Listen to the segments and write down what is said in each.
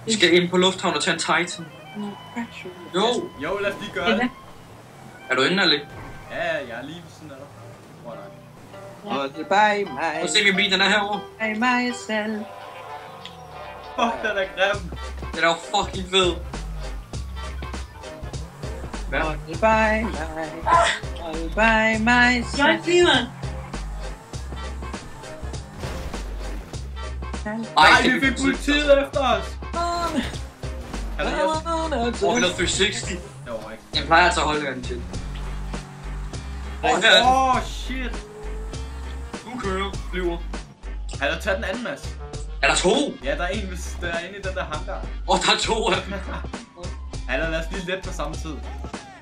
Vi skal ind på lufthavn og tage en Titan. Jo. Jo, lad os lige gøre det. Er du inde, eller? Ja, jeg er lige ved siden af dig. Og det by mig. Prøv at se min bil, den er herovre. By myself. Fuck, den er grim. Den er jo fucking fed. Hvad? Og det by mig. Og det by myself. Jeg er flimeren. Nej, vi fik politiet efter os. Eller jeg... Hvor vi lavede 360. Det var ikke. Jeg plejer altså at holde den til. Shit. Du kører, flyver. Har du taget den anden, Mads? Er der to? Ja, der er en, hvis der er inde i den der hangar. Der er to af dem. Lad os lige let på samme tid.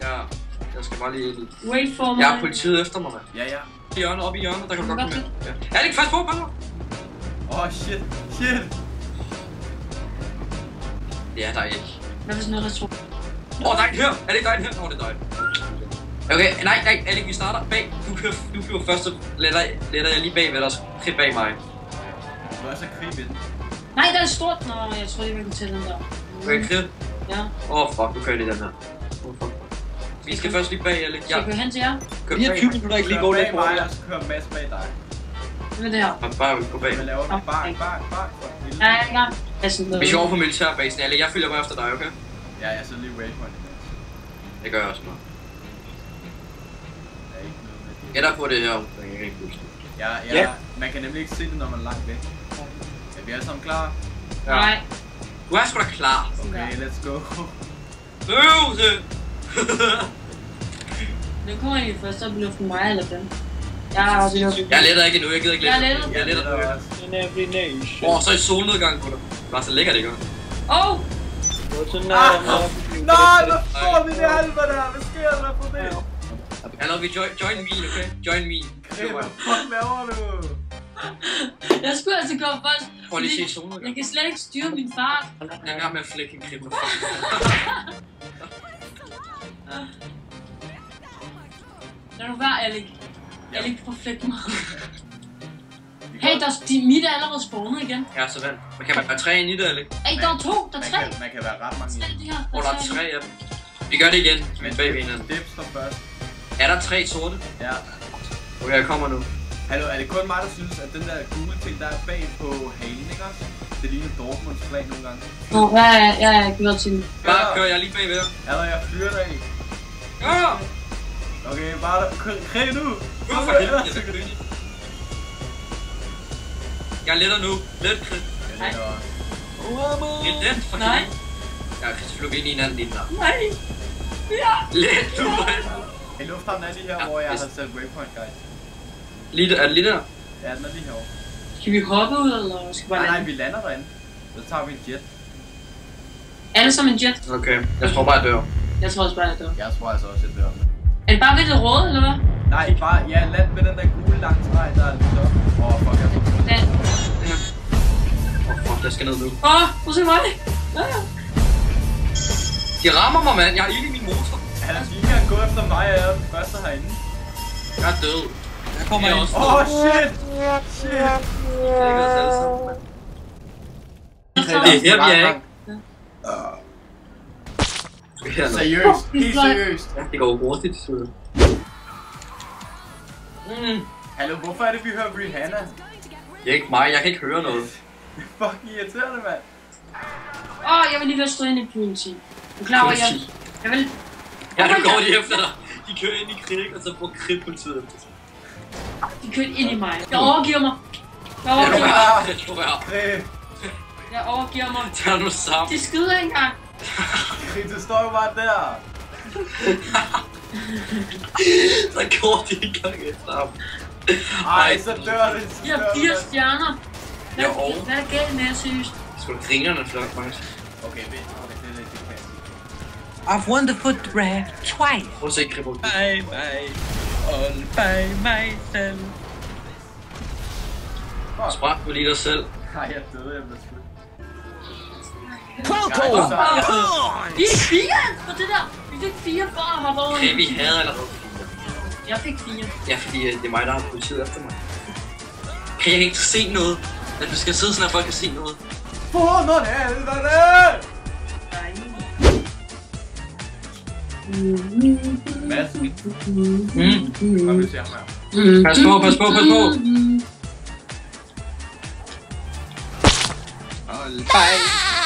Ja, jeg skal bare lige... Wait for mig. Jeg har politiet efter mig, mand. Ja. I hjørnet, oppe i hjørnet, der kan du godt komme med. Ja. Alik, fast på, bare. Shit. Det er der ikke. Hvad hvis noget, der tror? Der er en her. Alik, der er en her. Det er dig. Okay, nej, Alik, vi starter bag. Du flyver først, så letter jeg lige bag ved dig, krig bag mig. Du er så krig ved den. Nej, der er stort. Nå, jeg tror ikke, vi kan tælle den der. Okay, krig. Ja. Fuck, du kører lige den her. Fuck. Vi skal først lige bag, Alik. Skal jeg køre hen til jer? Vi har 20 minutter ikke lige gå lidt på. Mig, og så kører Mads bag dig. Hvad er det her? Bare gå bag. Hvad laver vi? Bak. Ja, jeg er i gang. Vi skal over på militærbasen, Alik. Jeg følger bare efter dig, okay? Ja, jeg sidder lige waypoint. Det gør jeg også nu. Der er ikke noget med det. Gætter på det her. Jeg kan ikke huske det. Ja, man kan nemlig ikke se det, når man er langt væk. Er vi alle sammen klar? Ja. Nej. Du er sgu da klar. Okay, let's go. Øvelse! Den kommer egentlig først op i luften, mig eller dem. Jeg er også i luften. Jeg letter ikke endnu, jeg gider ikke lette. Jeg letter. Jeg letter også. In every nation. så er I solnedgang på dig. Bare så lækkert, ikke? Nej, hvad får vi det helvede der? Hvad sker der for det? Hallo, vi join me, okay? Join me. Hvad fuck laver du? Jeg skulle altså komme først. Prøv lige at se solnedgang. Jeg kan slet ikke styre min fart. Jeg er i gang med at flække en krible. Lad nu være, Alik. Alik, prøv at flække mig. Hey, mit er allerede spawnet igen. Ja, så vand. Man kan være 3 ind i det, eller ikke? Hey, der er 2, der er 3. Man kan være ret mange i. De her. Der er 3 af dem. Vi gør det igen, men bag ved hinanden. Dips står først. Er der 3 sorte? Ja. Okay, jeg kommer nu. Hallo, er det kun mig, der synes, at den der gule ting, der er bag på halen, ikke også? Det ligner Dortmunds flag nogle gange. Nå, jeg er ikke noget til den. Bare kør, jeg er lige bagved dig. Allerede, jeg fyrer dig i. Ja! Okay, bare krig nu! For helvede. Jeg letter nu. Let krig. Nej. Let for Nej. Jeg kan selvfølgelig ind i hinanden lige der. Nej. Ja. Let du, mand. I lufthavnen er lige her, hvor jeg har sat waypoint, guys. Er det lige der? Ja, den er lige herovre. Skal vi hoppe ud, eller skal vi bare Nej, lande? vi lander derinde. Så tager vi en jet. Er det som en jet? Okay, jeg tror bare, jeg dør. Jeg tror også bare, jeg dør. Jeg tror altså også, jeg dør. Er det bare ved det røde, eller hvad? Nej, bare, ja, land med den der gule lange streg, der er lige så. Fuck, jeg tror. Land. Fuck, jeg skal ned nu. Prøv at se mig. Ja. De rammer mig, mand. Jeg har ild i min motor. Han er lige at gå efter mig, og jeg er den første herinde. Jeg er død. Jeg kommer ind. Shit! Shit! Det er ikke os alle sammen, mand. Det er her, vi er, ikke? Seriøst, helt seriøst. Det går hurtigt, så. Hallo, hvorfor er det, vi hører Rihanna? Det er ikke mig, jeg kan ikke høre noget. Fuck irriterende, mand. Jeg vil lige være stået ind i politi. Du er klar over, jeg vil... Ja, nu går de efter dig. De kører ind i krig, og så får kridtpolitiet efter sig. De kørte ind i mig. Jeg overgiver mig. Jeg overgiver mig. Tag nu sammen. De skyder ikke engang. Det står jo bare der. Så går de i gang efter ham. Ej, så dør det. De har 4 stjerner. Hvad er galt med jer, seriøst? Det skulle da grinerne flot, faktisk. Okay, vent. Det kan. I've won the foot draft twice. Prøv at se kribbel. By all by myself. Sprang du lige dig selv? Nej, jeg døde, jeg blev skudt. Coco! Vi fik 4 på det der. Vi fik 4 for at hoppe over. Okay, vi havde allerede 4. Jeg fik 4. Ja, fordi det er mig, der har politiet efter mig. Kan jeg ikke se noget? At du skal sidde sådan, at folk kan se noget. For noget helvede! Mads, hvad vil du sige ham her? Pas på, pas på, pas på. All by